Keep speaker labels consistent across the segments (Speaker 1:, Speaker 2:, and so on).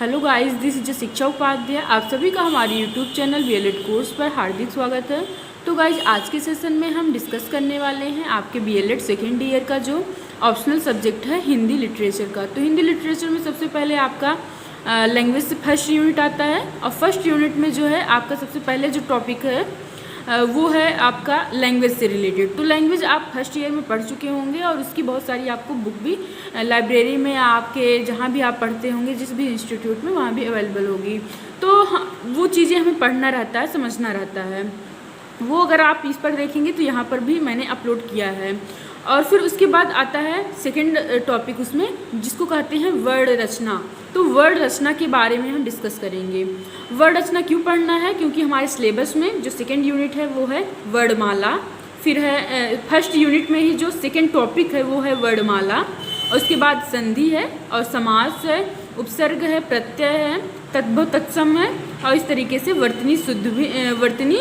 Speaker 1: Hello guys, this is शिक्षा उपाध्याय। आप सभी का हमारे यूट्यूब चैनल बीएलएड कोर्स पर हार्दिक स्वागत है। तो गाइस, आज के सेशन में हम डिस्कस करने वाले हैं आपके बीएलएड सेकेंड ईयर का जो ऑप्शनल सब्जेक्ट है हिंदी लिटरेचर का। तो हिंदी लिटरेचर में सबसे पहले आपका लैंग्वेज से फर्स्ट यूनिट आता है, और फर्स्ट यूनिट में जो है आपका सबसे पहले जो टॉपिक है वो है आपका लैंग्वेज से रिलेटेड। तो लैंग्वेज आप फर्स्ट ईयर में पढ़ चुके होंगे, और उसकी बहुत सारी आपको बुक भी लाइब्रेरी में आपके जहाँ भी आप पढ़ते होंगे, जिस भी इंस्टीट्यूट में, वहाँ भी अवेलेबल होगी। तो वो चीज़ें हमें पढ़ना रहता है, समझना रहता है। वो अगर आप इस पर देखेंगे तो यहाँ पर भी मैंने अपलोड किया है। और फिर उसके बाद आता है सेकंड टॉपिक उसमें, जिसको कहते हैं वर्ड रचना। तो वर्ड रचना के बारे में हम डिस्कस करेंगे। वर्ड रचना क्यों पढ़ना है? क्योंकि हमारे सिलेबस में जो सेकंड यूनिट है वो है वर्णमाला, फिर है फर्स्ट यूनिट में ही जो सेकंड टॉपिक है वो है वर्णमाला, और उसके बाद संधि है, और समास है, उपसर्ग है, प्रत्यय है, तद्भव तत्सम है, और इस तरीके से वर्तनी शुद्ध भी वर्तनी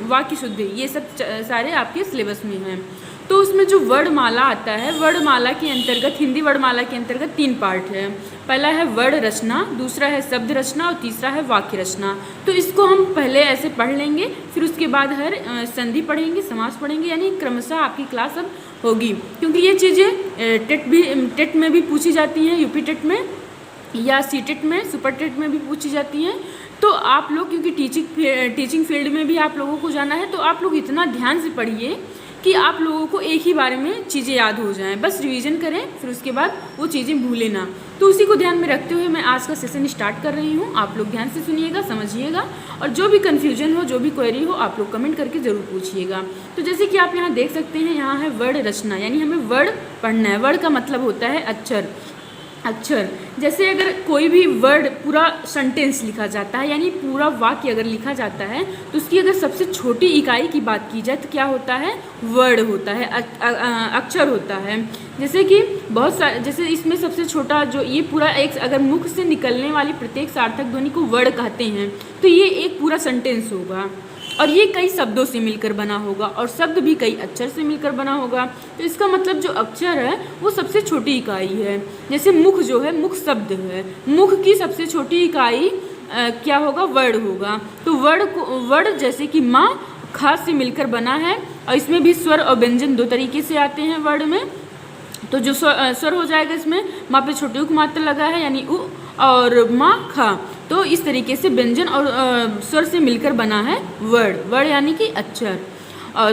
Speaker 1: वाक्य शुद्धि, ये सब सारे आपके सिलेबस में हैं। तो उसमें जो वर्णमाला आता है, वर्णमाला के अंतर्गत, हिंदी वर्णमाला के अंतर्गत 3 पार्ट है। पहला है वर्ड रचना, दूसरा है शब्द रचना, और तीसरा है वाक्य रचना। तो इसको हम पहले ऐसे पढ़ लेंगे, फिर उसके बाद हर संधि पढ़ेंगे, समास पढ़ेंगे, यानी क्रमशः आपकी क्लास अब होगी। क्योंकि ये चीज़ें टेट में भी पूछी जाती हैं, यूपी टेट में या सीटेट में, सुपर टेट में भी पूछी जाती हैं। तो आप लोग, क्योंकि टीचिंग फील्ड में भी आप लोगों को जाना है, तो आप लोग इतना ध्यान से पढ़िए कि आप लोगों को एक ही बारे में चीज़ें याद हो जाएं। बस रिवीजन करें, फिर उसके बाद वो चीज़ें भूलें ना। तो उसी को ध्यान में रखते हुए मैं आज का सेशन स्टार्ट कर रही हूँ। आप लोग ध्यान से सुनिएगा, समझिएगा, और जो भी कन्फ्यूजन हो, जो भी क्वेरी हो, आप लोग कमेंट करके ज़रूर पूछिएगा। तो जैसे कि आप यहाँ देख सकते हैं, यहाँ है वर्ड रचना, यानी हमें वर्ड पढ़ना है। वर्ड का मतलब होता है अक्षर। अक्षर जैसे अगर कोई भी वर्ड, पूरा सेंटेंस लिखा जाता है, यानी पूरा वाक्य अगर लिखा जाता है, तो उसकी अगर सबसे छोटी इकाई की बात की जाए तो क्या होता है? वर्ड होता है, अक्षर होता है। जैसे कि बहुत सारे, जैसे इसमें सबसे छोटा जो ये पूरा एक, अगर मुख से निकलने वाली प्रत्येक सार्थक ध्वनि को वर्ड कहते हैं, तो ये एक पूरा सेंटेंस होगा, और ये कई शब्दों से मिलकर बना होगा, और शब्द भी कई अक्षर से मिलकर बना होगा। तो इसका मतलब जो अक्षर है वो सबसे छोटी इकाई है। जैसे मुख जो है, मुख शब्द है, मुख की सबसे छोटी इकाई क्या होगा? वर्ड होगा। तो वर्ड जैसे कि माँ, खा से मिलकर बना है, और इसमें भी स्वर और व्यंजन 2 तरीके से आते हैं वर्ड में। तो जो स्वर हो जाएगा, इसमें माँ पे छोटी उक मात्र लगा है, यानी उ, और माँ खा, तो इस तरीके से व्यंजन और स्वर से मिलकर बना है वर्ड। वर्ड यानी कि अक्षर।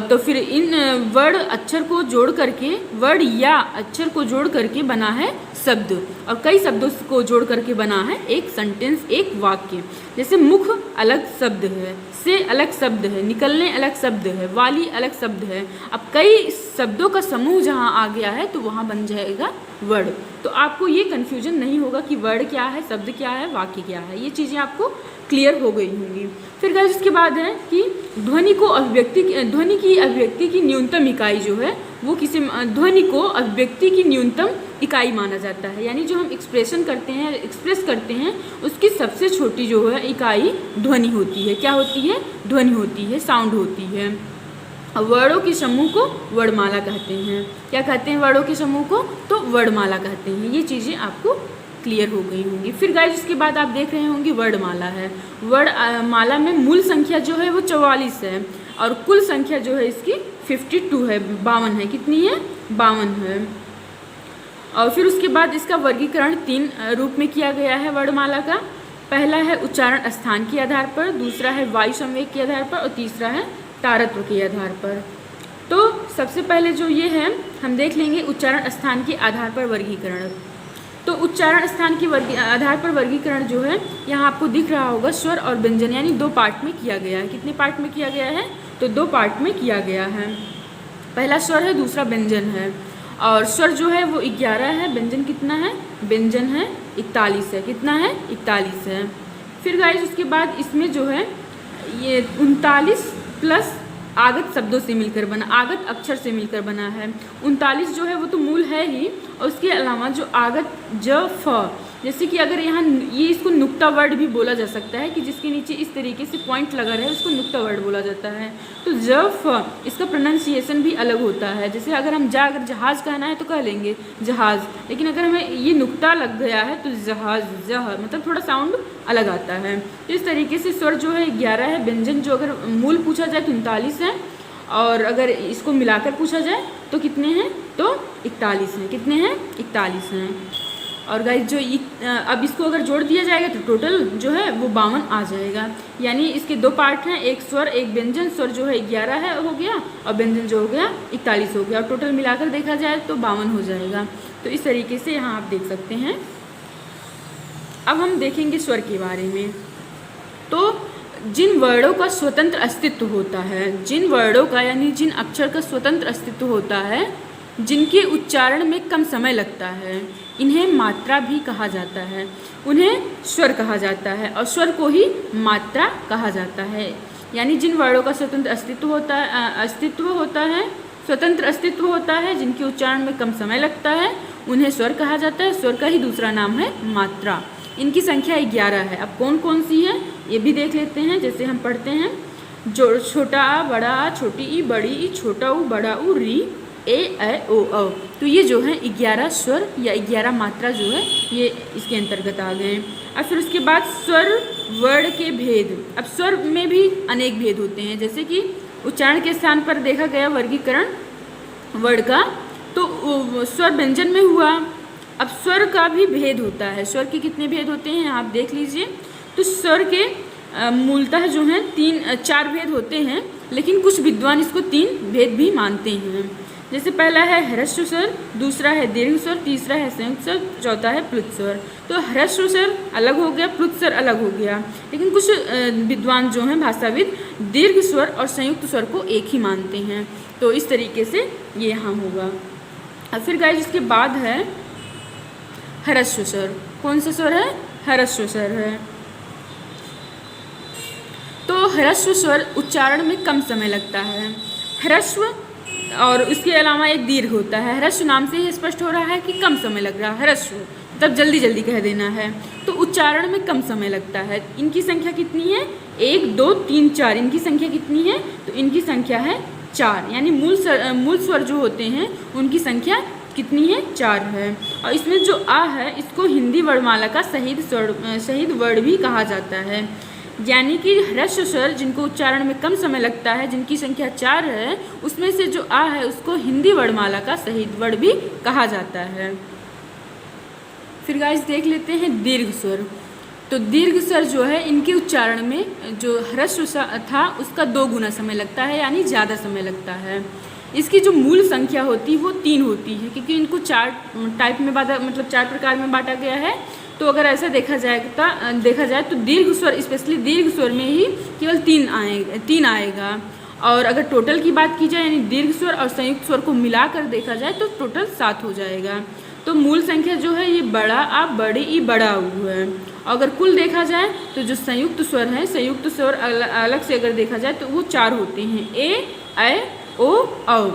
Speaker 1: तो फिर इन वर्ड अक्षर को जोड़ करके, वर्ड या अक्षर को जोड़ करके बना है शब्द, और कई शब्दों को जोड़ करके बना है एक सेंटेंस, एक वाक्य। जैसे मुख अलग शब्द है, से अलग शब्द है, निकलने अलग शब्द है, वाली अलग शब्द है। अब कई शब्दों का समूह जहाँ आ गया है तो वहाँ बन जाएगा वर्ड। तो आपको ये कन्फ्यूजन नहीं होगा कि वर्ड क्या है, शब्द क्या है, वाक्य क्या है। ये चीज़ें आपको क्लियर हो गई होंगी। फिर गाइस उसके बाद है कि ध्वनि की अभिव्यक्ति की न्यूनतम इकाई जो है वो किसी, ध्वनि को अभिव्यक्ति की न्यूनतम इकाई माना जाता है। यानी जो हम एक्सप्रेशन करते हैं, एक्सप्रेस करते हैं, उसकी सबसे छोटी जो है इकाई ध्वनि होती है। क्या होती है? ध्वनि होती है, साउंड होती है। वर्णों के समूह को वर्णमाला कहते हैं। क्या कहते हैं वर्णों के समूह को? तो वर्णमाला कहते हैं। ये चीज़ें आपको क्लियर हो गई होंगी। फिर गाइस उसके बाद आप देख रहे होंगे वर्णमाला है। वर्णमाला में मूल संख्या जो है वो 44 है, और कुल संख्या जो है इसकी 52 है, 52 है। कितनी है? 52 है। और फिर उसके बाद इसका वर्गीकरण 3 रूप में किया गया है वर्णमाला का। पहला है उच्चारण स्थान के आधार पर, दूसरा है वायु संवेग के आधार पर, और तीसरा है तारत्व के आधार पर। तो सबसे पहले जो ये है, हम देख लेंगे उच्चारण स्थान के आधार पर वर्गीकरण। तो उच्चारण स्थान के आधार पर वर्गीकरण जो है, यहाँ आपको दिख रहा होगा स्वर और व्यंजन, यानी 2 पार्ट में किया गया है। कितने पार्ट में किया गया है? तो 2 पार्ट में किया गया है। पहला स्वर है, दूसरा व्यंजन है। और स्वर जो है वो 11 है, व्यंजन कितना है? व्यंजन है 41 है। कितना है? 41 है। फिर गाइस उसके बाद इसमें जो है ये 39 प्लस आगत शब्दों से मिलकर बना, आगत अक्षर से मिलकर बना है। 39 जो है वो तो मूल है ही, और उसके अलावा जो आगत ज, फ, जैसे कि अगर यहाँ ये इसको नुक्ता वर्ड भी बोला जा सकता है कि जिसके नीचे इस तरीके से पॉइंट लगा रहे उसको नुक्ता वर्ड बोला जाता है। तो जफ इसका प्रोनाउंसिएशन भी अलग होता है। जैसे अगर हम अगर जहाज़ कहना है तो कह लेंगे जहाज़, लेकिन अगर हमें ये नुक्ता लग गया है तो जहाज़ जह, मतलब थोड़ा साउंड अलग आता है। तो इस तरीके से स्वर जो है 11 है। व्यंजन जो अगर मूल पूछा जाए तो 39 है, और अगर इसको मिलाकर पूछा जाए तो कितने हैं, तो 41 हैं। कितने हैं, 41 हैं। और गाइस जो अब इसको अगर जोड़ दिया जाएगा तो टोटल जो है वो 52 आ जाएगा। यानी इसके दो पार्ट हैं, एक स्वर एक व्यंजन। स्वर जो है 11 है हो गया, और व्यंजन जो हो गया 41 हो गया, और टोटल मिलाकर देखा जाए तो 52 हो जाएगा। तो इस तरीके से यहाँ आप देख सकते हैं। अब हम देखेंगे स्वर के बारे में। तो जिन वर्णों का स्वतंत्र अस्तित्व होता है, जिन वर्णों का यानी जिन अक्षर का स्वतंत्र अस्तित्व होता है, जिनके उच्चारण में कम समय लगता है, इन्हें मात्रा भी कहा जाता है। उन्हें स्वर कहा जाता है, और स्वर को ही मात्रा कहा जाता है। यानी जिन वर्णों का स्वतंत्र अस्तित्व होता है, स्वतंत्र अस्तित्व होता है, जिनके उच्चारण में कम समय लगता है, उन्हें स्वर कहा जाता है। स्वर का ही दूसरा नाम है मात्रा। इनकी संख्या 11 है। अब कौन कौन सी है ये भी देख लेते हैं। जैसे हम पढ़ते हैं, जो छोटा आ, बड़ा आ, छोटी ई, बड़ी ई, छोटा ऊ, बड़ा ऊ, री, ए, ऐ, ओ, औ। तो ये जो है 11 स्वर या 11 मात्रा जो है ये इसके अंतर्गत आ गए। अब फिर उसके बाद स्वर वर्ण के भेद। अब स्वर में भी अनेक भेद होते हैं। जैसे कि उच्चारण के स्थान पर देखा गया वर्गीकरण वर्ण का, तो स्वर व्यंजन में हुआ। अब स्वर का भी भेद होता है। स्वर के कितने भेद होते हैं आप देख लीजिए। तो स्वर के मूलतः जो हैं 4 भेद होते हैं, लेकिन कुछ विद्वान इसको 3 भेद भी मानते हैं। जैसे पहला है ह्रस्व स्वर, दूसरा है दीर्घ स्वर, तीसरा है संयुक्त स्वर, चौथा है प्लुत स्वर। तो ह्रस्व स्वर अलग हो गया, प्लुत स्वर अलग हो गया, लेकिन कुछ विद्वान जो हैं भाषाविद दीर्घ स्वर और संयुक्त स्वर को एक ही मानते हैं। तो इस तरीके से ये यहाँ होगा। अब फिर गाइस इसके बाद है ह्रस्व स्वर। कौन सा स्वर है, ह्रस्व स्वर है। तो ह्रस्व स्वर उच्चारण में कम समय लगता है। ह्रस्व और उसके अलावा एक दीर्घ होता है। ह्रस्व नाम से ही स्पष्ट हो रहा है कि कम समय लग रहा है। ह्रस्व मतलब जल्दी जल्दी कह देना है। तो उच्चारण में कम समय लगता है। इनकी संख्या कितनी है, 1, 2, 3, 4। इनकी संख्या कितनी है, तो इनकी संख्या है 4। यानी मूल स्वर जो होते हैं उनकी संख्या कितनी है, 4 है। और इसमें जो आ है इसको हिंदी वर्णमाला का शहीद वर्ण भी कहा जाता है। यानी कि ह्रस्व स्वर जिनको उच्चारण में कम समय लगता है, जिनकी संख्या 4 है, उसमें से जो आ है उसको हिंदी वर्णमाला का शहीद वर्ण भी कहा जाता है। फिर गाइस देख लेते हैं दीर्घ स्वर। तो दीर्घ स्वर जो है इनके उच्चारण में जो ह्रस्व था उसका 2 गुना समय लगता है, यानी ज़्यादा समय लगता है। इसकी जो मूल संख्या होती है वो 3 होती है, क्योंकि इनको 4 टाइप में मतलब 4 प्रकार में बांटा गया है। तो अगर ऐसा देखा जाए तो दीर्घ स्वर, स्पेशली दीर्घ स्वर में ही केवल 3 आएगा। और अगर टोटल की बात की जाए यानी दीर्घ स्वर और संयुक्त स्वर को मिलाकर देखा जाए तो टोटल 7 हो जाएगा। तो मूल संख्या जो है ये बड़ा आ, बड़ी ई, बड़ा ऊ है। अगर कुल देखा जाए तो जो संयुक्त स्वर है, संयुक्त स्वर अलग से अगर देखा जाए तो वो 4 होते हैं, ए, ऐ, ओ, औ।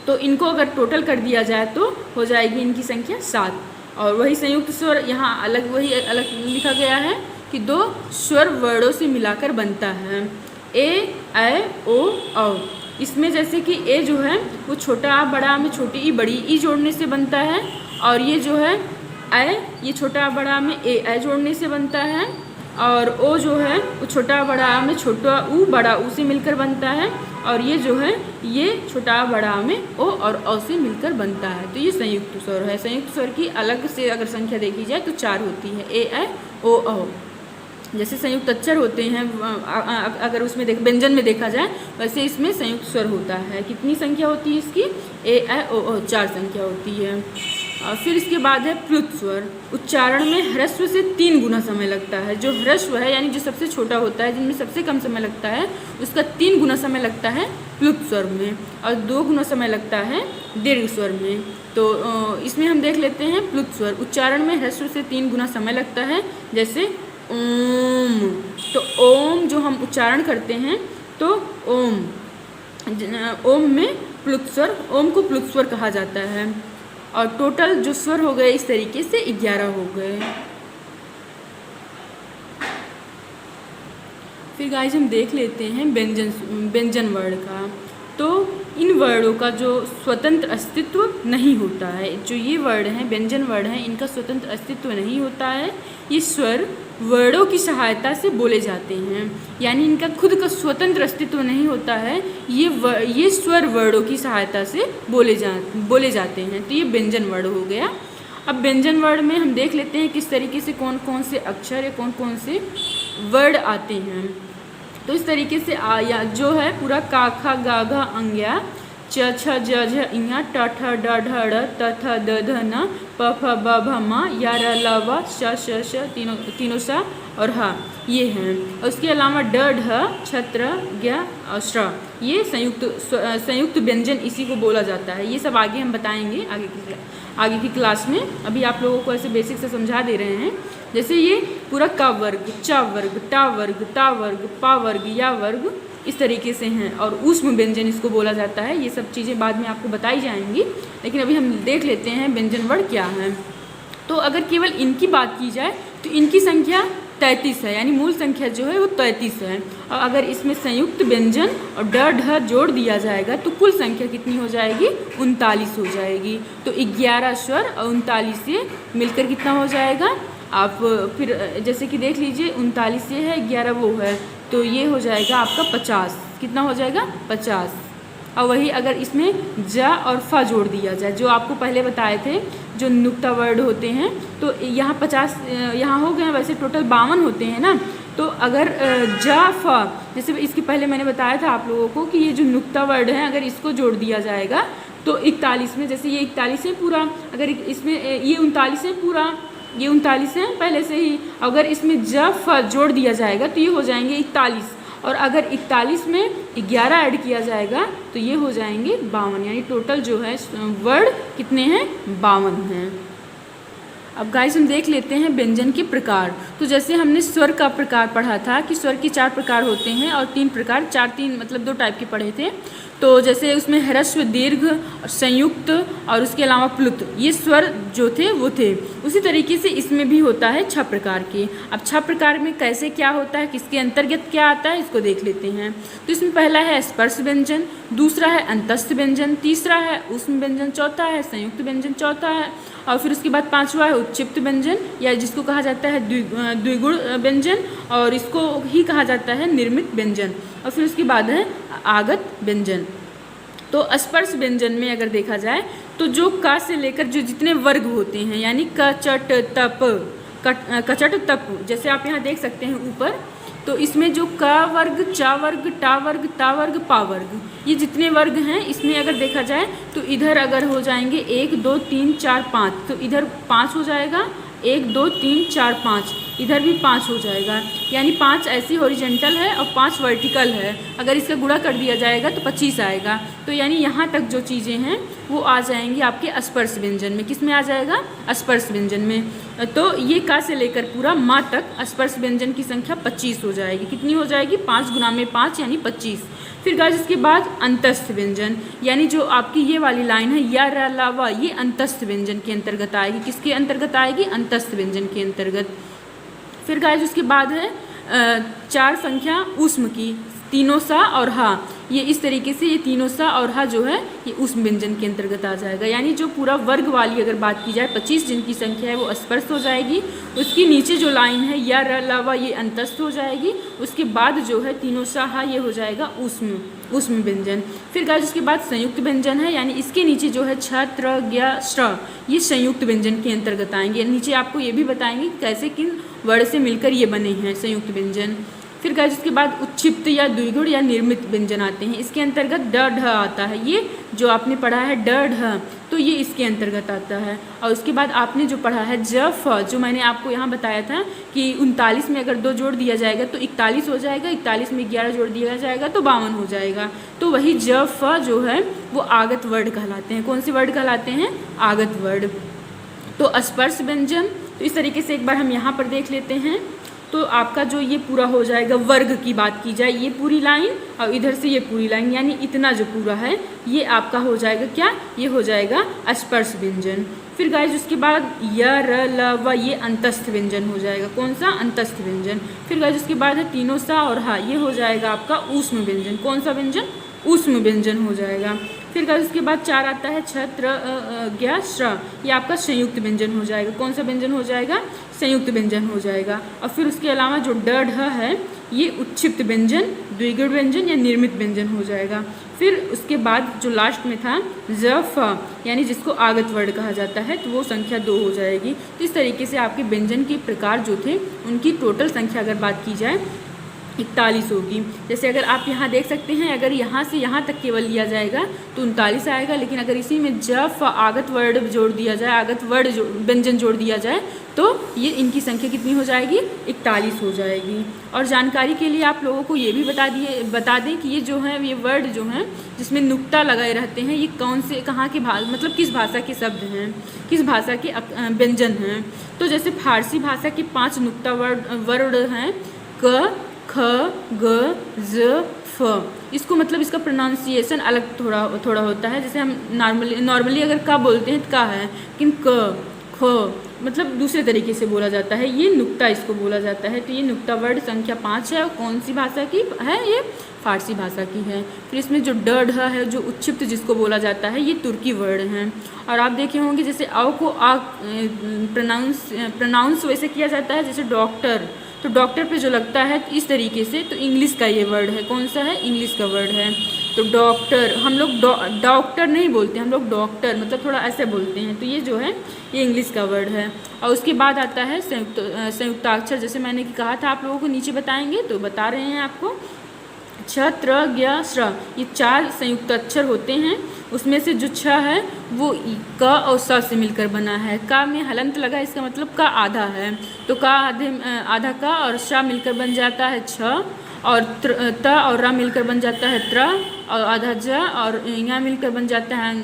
Speaker 1: तो इनको अगर टोटल कर दिया जाए तो हो जाएगी इनकी संख्या 7। और वही संयुक्त स्वर यहाँ अलग लिखा गया है कि 2 स्वर वर्णों से मिलाकर बनता है, ए, ऐ, ओ, औ। इसमें जैसे कि ए जो है वो छोटा आ, बड़ा आ में छोटी ई, बड़ी ई जोड़ने से बनता है। और ये जो है ऐ, ये छोटा आ, बड़ा आ में ए, ऐ जोड़ने से बनता है। और ओ जो है वो छोटा आ, बड़ा आ में छोटा ऊ, बड़ा ऊ से मिलकर बनता है। और ये जो है ये छोटा आ, बड़ा आ में ओ और औ से मिलकर बनता है। तो ये संयुक्त स्वर है। संयुक्त स्वर की अलग से अगर संख्या देखी जाए तो 4 होती है, ए, ऐ, ओ, औ। जैसे संयुक्त अक्षर होते हैं अगर उसमें व्यंजन में देखा जाए, वैसे इसमें संयुक्त स्वर होता है। कितनी संख्या होती है इसकी, ए, ऐ, ओ, औ, 4 संख्या होती है। और फिर इसके बाद है प्लुत स्वर। उच्चारण में ह्रस्व से 3 गुना समय लगता है। जो ह्रस्व है यानी जो सबसे छोटा होता है, जिनमें सबसे कम समय लगता है, उसका 3 गुना समय लगता है प्लुत स्वर में, और 2 गुना समय लगता है दीर्घ स्वर में। तो इसमें हम देख लेते हैं प्लुत स्वर। उच्चारण में ह्रस्व से 3 गुना समय लगता है। जैसे ओम, तो ओम जो हम उच्चारण करते हैं तो ओम में प्लुत स्वर, ओम को प्लुत स्वर कहा जाता है। और टोटल जो स्वर हो गए इस तरीके से 11 हो गए। फिर गाइस हम देख लेते हैं व्यंजन वर्ण का। तो इन वर्णों का जो स्वतंत्र अस्तित्व नहीं होता है, जो ये वर्ण हैं व्यंजन वर्ण हैं, इनका स्वतंत्र अस्तित्व नहीं होता है। ये स्वर वर्णों की सहायता से बोले जाते हैं, यानी इनका खुद का स्वतंत्र अस्तित्व नहीं होता है। ये स्वर वर्णों की सहायता से बोले जाते हैं। तो ये व्यंजन वर्ण हो गया। अब व्यंजन वर्ण में हम देख लेते हैं किस तरीके से कौन कौन से अक्षर या कौन कौन से वर्ण आते हैं। तो इस तरीके से आया जो है पूरा का खा गा घा अंग्या च छ ज झ इया ट ठ ड ढ ड़ त थ द ध न प फ ब भ म या र ल व श श तीनों सा और हा ये हैं। और उसके अलावा ड ढ छत्र ज्ञ और श्र ये संयुक्त व्यंजन इसी को बोला जाता है। ये सब आगे हम बताएंगे आगे की क्लास में। अभी आप लोगों को ऐसे बेसिक से समझा दे रहे हैं। जैसे ये पूरा का वर्ग, चा वर्ग, टा वर्ग, ता वर्ग, पा वर्ग, या वर्ग इस तरीके से हैं। और ऊष्म व्यंजन इसको बोला जाता है। ये सब चीज़ें बाद में आपको बताई जाएंगी, लेकिन अभी हम देख लेते हैं व्यंजन वर्ण क्या है। तो अगर केवल इनकी बात की जाए तो इनकी संख्या 33 है, यानी मूल संख्या जो है वो 33 है। और अगर इसमें संयुक्त व्यंजन और ड ढ जोड़ दिया जाएगा तो कुल संख्या कितनी हो जाएगी? 39 हो जाएगी। तो 11 स्वर और 39 से मिलकर कितना हो जाएगा? आप फिर जैसे कि देख लीजिए 39 ये है, 11 वो है, तो ये हो जाएगा आपका 50। कितना हो जाएगा? 50। और वही अगर इसमें ज और फ जोड़ दिया जाए, जो आपको पहले बताए थे जो नुक्ता वर्ड होते हैं, तो यहाँ 50 यहाँ हो गए। वैसे टोटल 52 होते हैं ना। तो अगर ज फ जैसे इसके पहले मैंने बताया था आप लोगों को कि ये जो नुक्ता वर्ड है अगर इसको जोड़ दिया जाएगा तो 41 में, जैसे ये 41 है पूरा, अगर इसमें ये 39 है पूरा, ये 39 है पहले से ही, अगर इसमें ज फ जोड़ दिया जाएगा तो ये हो जाएंगे 41। और अगर 41 में 11 ऐड किया जाएगा तो ये हो जाएंगे 52, यानी टोटल जो है वर्ड कितने हैं? 52 हैं। अब गाइस हम देख लेते हैं व्यंजन के प्रकार। तो जैसे हमने स्वर का प्रकार पढ़ा था कि स्वर के 4 प्रकार होते हैं और 3 प्रकार, 4 मतलब 2 टाइप के पढ़े थे। तो जैसे उसमें ह्रस्व, दीर्घ और संयुक्त और उसके अलावा प्लुत, ये स्वर जो थे वो थे। उसी तरीके से इसमें भी होता है 6 प्रकार के। अब 6 प्रकार में कैसे क्या होता है, किसके अंतर्गत क्या आता है, इसको देख लेते हैं। तो इसमें पहला है स्पर्श व्यंजन, दूसरा है अंतस्थ व्यंजन, तीसरा है ऊष्म व्यंजन, चौथा है संयुक्त व्यंजन, चौथा है और फिर उसके बाद 5वां है उत्क्षिप्त व्यंजन, या जिसको कहा जाता है द्विगुण व्यंजन, और इसको ही कहा जाता है निर्मित व्यंजन। और फिर उसके बाद है आगत व्यंजन। तो स्पर्श व्यंजन में अगर देखा जाए तो जो का से लेकर जो जितने वर्ग होते हैं, यानी कचट तप, कचट तप, जैसे आप यहाँ देख सकते हैं ऊपर, तो इसमें जो क वर्ग, चा वर्ग, टा वर्ग, ता वर्ग, पा वर्ग, ये जितने वर्ग हैं इसमें अगर देखा जाए तो इधर अगर हो जाएंगे 1 2 3 4 5, तो इधर 5 हो जाएगा, 1 2 3 4 5, इधर भी 5 हो जाएगा, यानी 5 ऐसी हॉरिजेंटल है और 5 वर्टिकल है। अगर इसका गुणा कर दिया जाएगा तो 25 आएगा। तो यानी यहाँ तक जो चीज़ें हैं वो आ जाएंगी आपके स्पर्श व्यंजन में। किस में आ जाएगा? स्पर्श व्यंजन में। तो ये का से लेकर पूरा मा तक स्पर्श व्यंजन की संख्या 25 हो जाएगी। कितनी हो जाएगी? 5 गुना में 5 यानी 25। फिर गाइस इसके बाद अंतस्थ व्यंजन, यानी जो आपकी ये वाली लाइन है या र ला वा, ये अंतस्थ व्यंजन के अंतर्गत आएगी। किसके अंतर्गत आएगी? अंतस्थ व्यंजन के अंतर्गत। फिर गाइस उसके बाद है 4 संख्या ऊष्म की, तीनों सा और हा, ये इस तरीके से ये तीनों सा और हा जो है ये ऊष्म व्यंजन के अंतर्गत आ जाएगा। यानी जो पूरा वर्ग वाली अगर बात की जाए 25 जिनकी संख्या है वो स्पर्श हो जाएगी। उसकी नीचे जो लाइन है या र ला वा ये अंतस्थ हो जाएगी। उसके बाद जो है तीनों सा हा ये हो जाएगा ऊष्म व्यंजन। फिर गाइस उसके बाद संयुक्त व्यंजन है, यानी इसके नीचे जो है छ त्र ज्ञ श्र, ये संयुक्त व्यंजन के अंतर्गत आएंगे। नीचे आपको ये भी बताएंगे कैसे किन वर्ण से मिलकर ये बने हैं संयुक्त व्यंजन। फिर गाइस इसके बाद उत्क्षिप्त या द्विगुण या निर्मित व्यंजन आते हैं। इसके अंतर्गत ड ढ आता है, ये जो आपने पढ़ा है ड ढ, तो ये इसके अंतर्गत आता है। और उसके बाद आपने जो पढ़ा है ज फ, जो मैंने आपको यहाँ बताया था कि 39 में अगर 2 जोड़ दिया जाएगा तो 41 हो जाएगा, 41 में 11 जोड़ दिया जाएगा तो 52 हो जाएगा। तो वही ज फ जो है वो आगत वर्ड कहलाते हैं। कौन से वर्ड कहलाते हैं? आगत वर्ड। तो स्पर्श व्यंजन, तो इस तरीके से एक बार हम यहाँ पर देख लेते हैं। तो आपका जो ये पूरा हो जाएगा, वर्ग की बात की जाए, ये पूरी लाइन और इधर से ये पूरी लाइन, यानी इतना जो पूरा है ये आपका हो जाएगा क्या, ये हो जाएगा स्पर्श व्यंजन। फिर गाइज उसके बाद य र ल व ये अंतस्थ व्यंजन हो जाएगा, कौन सा, अंतस्थ व्यंजन। फिर गाइज उसके बाद है तीनों सा और हा, ये हो जाएगा आपका ऊष्म व्यंजन, कौन सा व्यंजन, ऊष्म व्यंजन हो जाएगा। फिर गाइज उसके बाद 4 आता है छ त्र ज्ञ श्र, ये आपका संयुक्त व्यंजन हो जाएगा, कौन सा व्यंजन हो जाएगा, संयुक्त व्यंजन हो जाएगा। और फिर उसके अलावा जो ड ढ है ये उत्क्षिप्त व्यंजन, द्विगुण व्यंजन या निर्मित व्यंजन हो जाएगा। फिर उसके बाद जो लास्ट में था ज फ, यानी जिसको आगत वर्ण कहा जाता है, तो वो संख्या 2 हो जाएगी। तो इस तरीके से आपके व्यंजन के प्रकार जो थे उनकी टोटल संख्या अगर बात की जाए 41 होगी। जैसे अगर आप यहाँ देख सकते हैं, अगर यहाँ से यहाँ तक केवल लिया जाएगा तो 39 आएगा, लेकिन अगर इसी में ज फ आगत वर्ण जोड़ दिया जाए, आगत वर्ण व्यंजन जोड़ दिया जाए तो ये इनकी संख्या कितनी हो जाएगी, 41 हो जाएगी। और जानकारी के लिए आप लोगों को ये भी बता दें कि ये जो है, ये वर्ड जो हैं जिसमें नुक्ता लगाए रहते हैं, ये कौन से, कहाँ के मतलब किस भाषा के शब्द हैं, किस भाषा के व्यंजन हैं। तो जैसे फारसी भाषा के 5 नुक्ता वर्ण हैं, क ख ग ज फ। इसको मतलब इसका प्रोनाउंसिएशन अलग थोड़ा होता है। जैसे हम नॉर्मली अगर का बोलते हैं तो का है, लेकिन क ख मतलब दूसरे तरीके से बोला जाता है, ये नुक्ता इसको बोला जाता है। तो ये नुक्ता वर्ड संख्या 5 है और कौन सी भाषा की है, ये फारसी भाषा की है। फिर इसमें जो ड ढ है, जो उत्क्षिप्त जिसको बोला जाता है, ये तुर्की वर्ड हैं। और आप देखे होंगे जैसे अ को आ प्रोनाउंस वैसे किया जाता है जैसे डॉक्टर, तो डॉक्टर पे जो लगता है इस तरीके से, तो इंग्लिश का ये वर्ड है, कौन सा है, इंग्लिश का वर्ड है। तो डॉक्टर हम लोग डॉक्टर नहीं बोलते, हम लोग डॉक्टर मतलब थोड़ा ऐसे बोलते हैं। तो ये जो है ये इंग्लिश का वर्ड है। और उसके बाद आता है संयुक्ताक्षर, जैसे मैंने कहा था आप लोगों को नीचे बताएंगे, तो बता रहे हैं आपको छ त्र ज्ञ श्र, ये 4 संयुक्त अक्षर होते हैं। उसमें से जो छ है वो क और स से मिलकर बना है। का में हलंत लगा, इसका मतलब का आधा है, तो का आधा का और श मिलकर बन जाता है छ, और त और र मिलकर बन जाता है त्र, और आधा ज और यहाँ मिलकर बन जाता है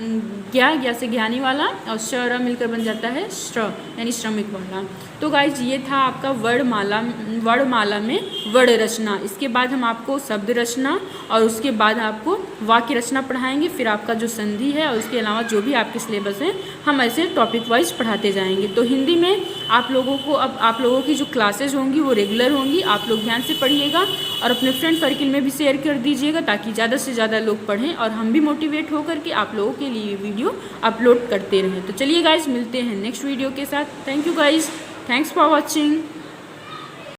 Speaker 1: ज्ञ से ज्ञानी वाला, और श र मिलकर बन जाता है श्र यानी श्रमिक वाला। तो गाइज ये था आपका वर्णमाला में वर्ण रचना। इसके बाद हम आपको शब्द रचना और उसके बाद आपको वाक्य रचना पढ़ाएंगे। फिर आपका जो संधि है और उसके अलावा जो भी आपके सिलेबस है हम ऐसे टॉपिक वाइज पढ़ाते जाएंगे। तो हिंदी में आप लोगों को, अब आप लोगों की जो क्लासेज होंगी वो रेगुलर होंगी, आप लोग ध्यान से पढ़िएगा और अपने फ्रेंड सर्किल में भी शेयर कर दीजिएगा ताकि ज़्यादा से ज़्यादा लोग पढ़ें और हम भी मोटिवेट होकर के आप लोगों के लिए वीडियो अपलोड करते रहें। तो चलिए गाइज मिलते हैं नेक्स्ट वीडियो के साथ। Thank you guys, thanks for watching.